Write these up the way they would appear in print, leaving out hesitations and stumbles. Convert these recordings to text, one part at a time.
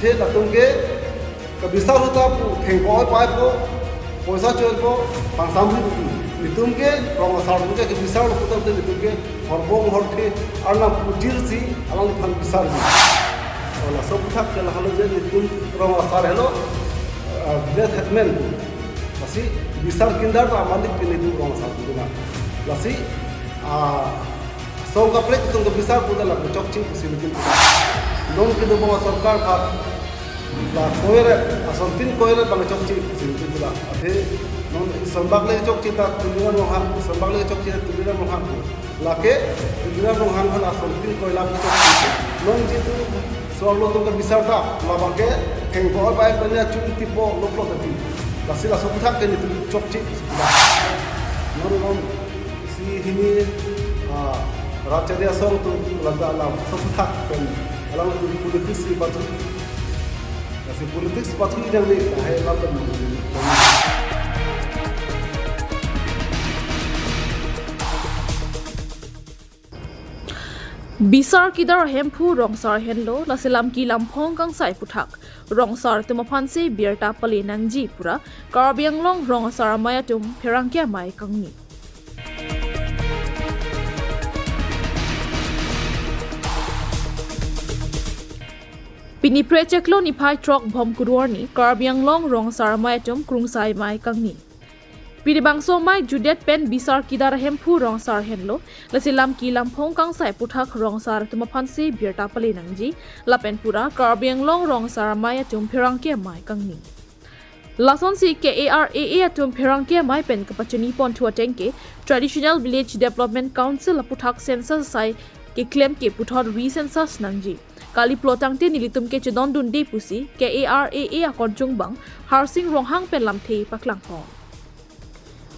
athe latung ke kabisar huta pu thengko pai po poisa chol po pangsam nitum ke rong asar ke kabisar huta de nitum ke horbong horthe arna pujir si alang phan bisar ola sob thak ke halo je nitum rong asar hello bilet hetmen lasi bisar kindar ta malik ke nitum rong asar dina lasi song ka plek tung kabisar puda la chok ching kusin non ke do bawa sarkar ka la koire asantin koire bang chok chi sinti pula athe non sambak le chok chi ta tulira no ha sambak le chok chi ta tulira no ha la ke tulira no ha kan asantin koila ka chok chi non ji tu solo to ka bisar ta la ba ke keng ko ba ba nya chung ti bo lo lo ta ti la sila so thak ke ni tu chok chi non si hini raja dia song tu la la so thak ke alam tu politik si batu kasi politik batu yang ni hai lapan Bisar kidar hempu rongsar henlo lasilam ki lampong kang sai puthak rongsar tumapan se birta pali nangji pura karbiang long rongsar mayatum perangkya mai kangni Pini precheklo ni pai trok bom kurwarni karbiang long rong saramai tum krungsai mai kangni. Pini bangso mai judet pen bisar kidar hempu rong sar henlo lasilam ki lampong kang sai puthak rong sar tumapan se birta pali nangji lapen pura karbiang long rong saramai tum pirangke mai kangni. Lason si KARAA atum pirangke mai pen kapachani pon thua tengke Traditional Village Development Council puthak census sai ke claim ke puthor re-census nangji. Kali plotang te nilitum ke chedon dun de pusi KARAA akon jungbang harsing ronghang pen lamthei paklang pon.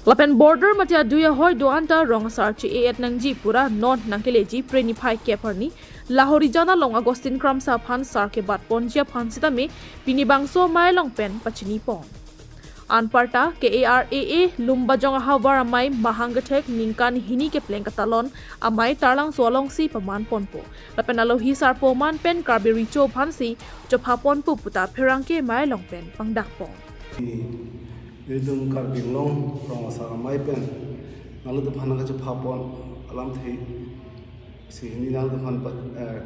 Lapen border matia duya hoi doanta rong sar chi et nangji pura not nangkeleji preni phai ke parni lahori jana long Agustin Kram sa phan sar ke bat ponjia phan sita me pini bangso mai long pen pachini pon. Anparta KARAA lumbajong hawar amai mahangatek ningkan hini ke pleng katalon amai tarlang solong si paman ponpo lapen alohi sar poman pen karberi cho phansi chopha ponpo puta pherangke mai long pen pangdak pon idum karbing long rong asar amai pen nalu to phana ka chopha pon alam thei si hini nal to phan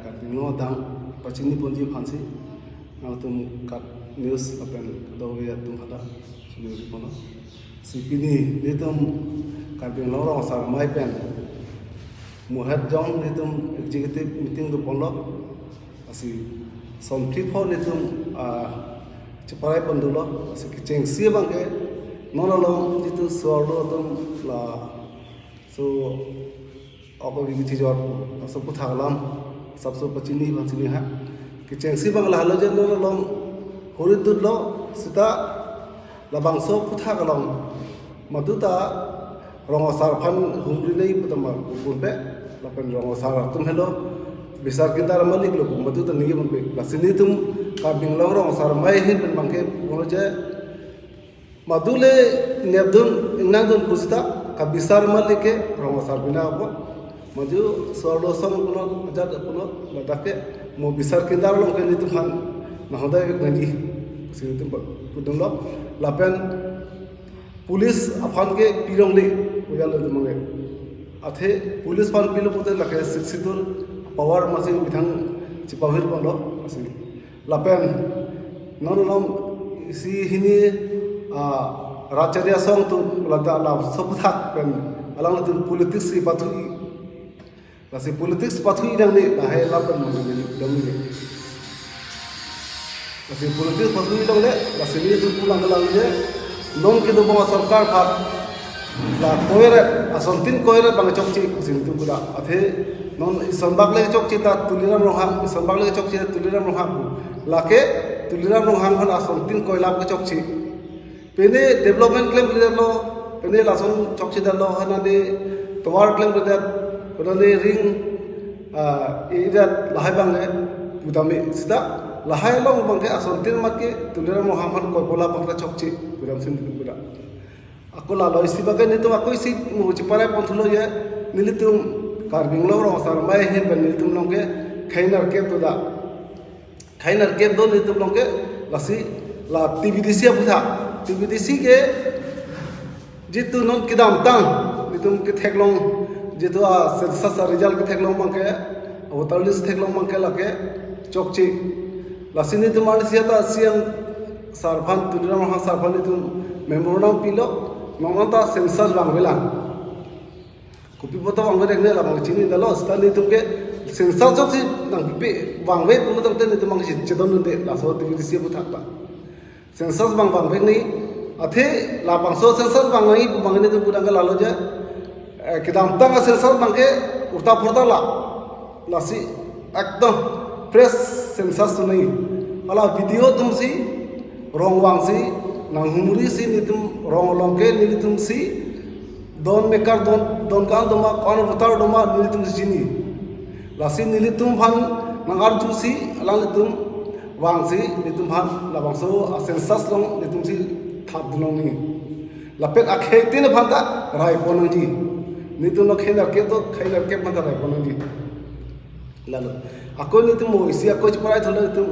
karbing long dang pachini ponji phansi nalu tum kat news lapen dowe tum hada Sipini nitum karbing lorong asar mai pen muhat jong nitum executive meeting do ponlo asi somthi pho nitum ceparai pondulo asi kiceng si bangke nonolong nitu sorlo tum la so apa bigi jor so puthagalam sabso pachini bansini ha kiceng si bangla halo je nonolong horidullo sita labangso putha kalong maduta rongosar phan humri nei putama bunbe lapen rongosar tum hello bisar kindar malik lo maduta ningi bunbe lasini tum karbing long rongosar mai hin pen bangke bonoje madule nebdun inadun pusta ka bisar malike rongosar bina ko maju sorlo som kuno ajad kuno ladake mo bisar kindar long ke nitum han nahoda nagi situm pudum lo lapen police अफान के पिरोंगली उयाल मंगे अथे police फान pillow पुते लके सिक्सिदुल power मसिन बिथां चिपाहिर बंदो असि लापेन ननोनम isi hini racharia song tu lada la sobthak pen alang tu politics si pathui lasi politics pathui dang ni hai lapen मंगे dang ni lasi politics pathui dang le lasi ni tu pulang lang je non ke do bawa sarkar phat la koire asantin koire bang chok chi sin tu pura athe non sambak le chok chi ta tuliram roham sambak le chok chi tuliram roham la ke tuliram roham khan asantin koila ke chok chi pene development claim le lo pene lason chok chi da lo hana de tower claim de pene de ring ida lahai bang le putame sida lahai lo bang ke asantin mat ke tuliram roham khan ko bola bang ke chok chi puram sin pura aku la loy si bagai nitu aku isi mu cipare ponthulo ye nilitum karbing lo ro sar mai hin ben nilitum nongke khainar ke to da Kainar ke don itu longke lasi la TVDC buta TVDC ke jitu non kidam tang itu ke theklong jitu a sasa result ke theklong mangke awtalis theklong mangke lake chokchi lasi ni tu manusia ta siang sarvan tudra maha sarvan itu memorandum pilo mamanta sensor bangwela kopi bota bangwe ne la bang chini dalo stali tu ke sensor jok si nang pe bangwe pun tang ten itu mang si chedon de la so TVDC buta ta sensor bang ni athe la bang so sensor bang ni bang ni tu pudang la lo je kidam tang sensor bang ke urta phurta la si ekdom fresh sensor sunai ala video tum si rong wang si nang humuri si ni tum rong long ke ni tum si don mekar don kan doma kon rutar doma ni tum si ni la si ni tum bhan nang arju si ala ni tum wang si ni tum bhan la bang so sensor long ni tum si thap dulong ni lapet akhe tin phanta rai ponang ji ni tum no khenar ke to khainar ke phanta rai ponang ji lalu aku ni tum mo isi aku chparai thole tum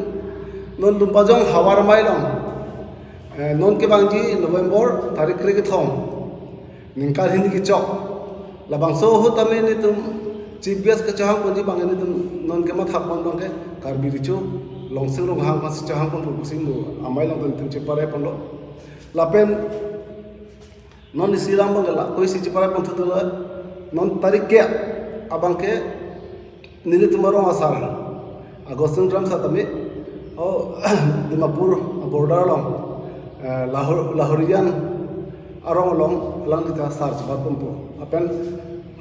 non lumpa jong hawar mai long non ke bang ji November tarik re ke thom ningkar hindi ki chok la bang so ho tame ni tum chief guest ke chahang pon ji bang ni tum non ke ma thap pon bang ke karbi richu longsing rong hang pas chahang pon pusing mo amai long tum chparai pon lo lapen non isiram bang la koi si chparai pon thu non tarik ke abang ke nili tumaro asar agostin ram satame o dimapur border long lahorian arong long lang kita sar cepat pumpo apen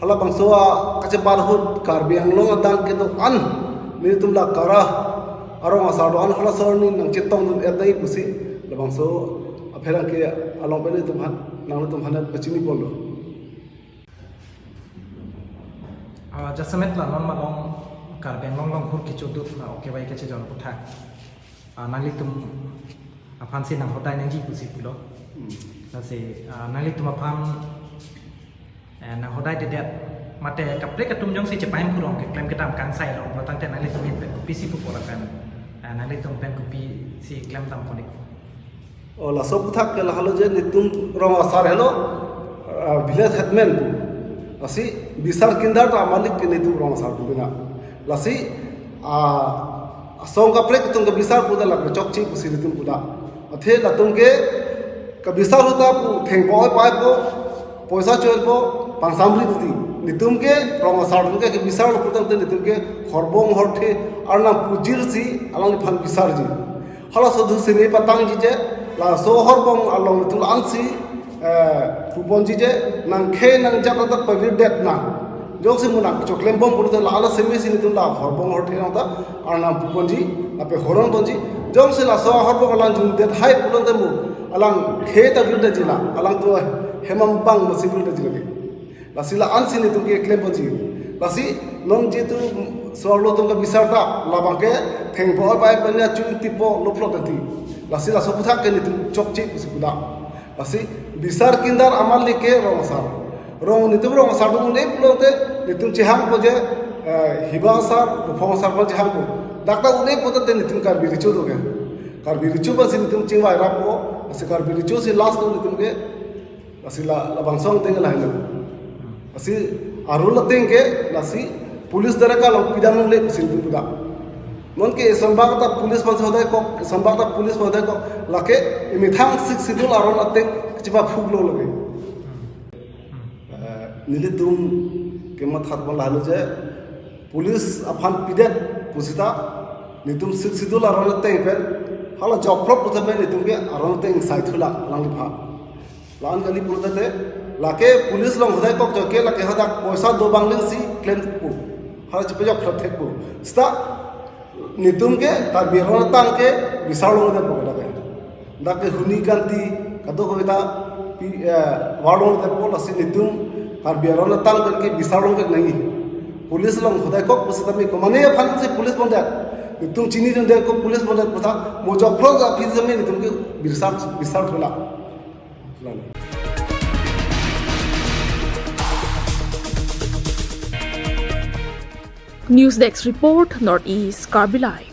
hala bangsoa kace barhut karbi anglong adang ke to an nili tumla kara arong asar do an hala sorni nang chitong dun edai pusi la bangso apherang ke along pe ni tumhan nang tumhan pachini polo jasamet la non malong karbeng long hur ki chodut na oke bai ke che jon putha nangli tum afan sin nang hotai nang ji pusi pulo na se nangli tum afam nang hotai de det mate kapre ka tum jong si chepai purong ke klem ke tam kan sai long lo tang te nangli tum pen ku pisi pu pola kan nangli tum pen ku pi si klem tam ponik o la so putha ke la halo je ni tum rong asar hello village headman lasi bisar kindar ta malik ke ni tum rong asar bina lasi song ka plek tum ka bisar puda la chok chi pusi tum puda athe la tum ke ka bisar huta pu theng boy pai po poisa choil po pansamri duti ni tum ke rong asar tum ke bisar lo putam te ni tum ke horbong horthe arna pujir si alang phan bisar ji hala sodhu se ne patang ji je la so horbong along tul ansi pupon ji je nang khe nang jata ta pavir det na jok se muna choklem bom purta la ala semi sin tum la horbong horthe na ta arna pupon ji ape horon ton ji jok se la so horbong alang jun det hai pulon te mu alang khe ta vir de jila alang to hemam bang masibul de jila la sila ansi ni tum ke klem pon ji la si non ji tu so lo tum ka bisar ta la bang ke theng bo pai panya chu tipo lo plot ti la sila so putha ke ni tum chok chi pusi puda la si bisar kindar amal like rong sar rong ni tum rong sar dum ne pulote ni tum chihang po je hiba sar phong sar po chihang po dakta une po te ni tum kar bi richu do ge kar bi richu ba sin tum chingwa ra po se kar bi richu si last ni tum ke asila la bangsong teng la helo asi arul teng ke lasi police दर का पिदान ले सिंधु पुदा मन के संभागता police बंस होदा को संभागता police होदा को लाके मिथांग सिक schedule आरो लाते चिपा फुगलो लगे निले तुम के मत हाथ बला हलो जे पुलिस अफान पिदे पुसिता नितुम सिक सिदुल आरो लाते पे हाला जॉब प्रथमे नितुम के आरो लाते साइथुला लांग फा लान गली पुरदते लाके पुलिस लोग होदा को के लाके हदा पैसा दो बांगलिंग सी क्लेम पु hala chipe jok thek bu sta nitum ke tar biron tang ke bisalo de pokla ke da ke huni kanti kado ko ta walon de pol asi nitum tar biron tang ke bisalo ke nahi police लोग खुदा को पुसता में को माने फान से police बंदा निtum chini de ko police बंदा पुथा मुजफ्फर का फिर में निtum के बिसार थोला Newsdesk report Northeast Karbilai.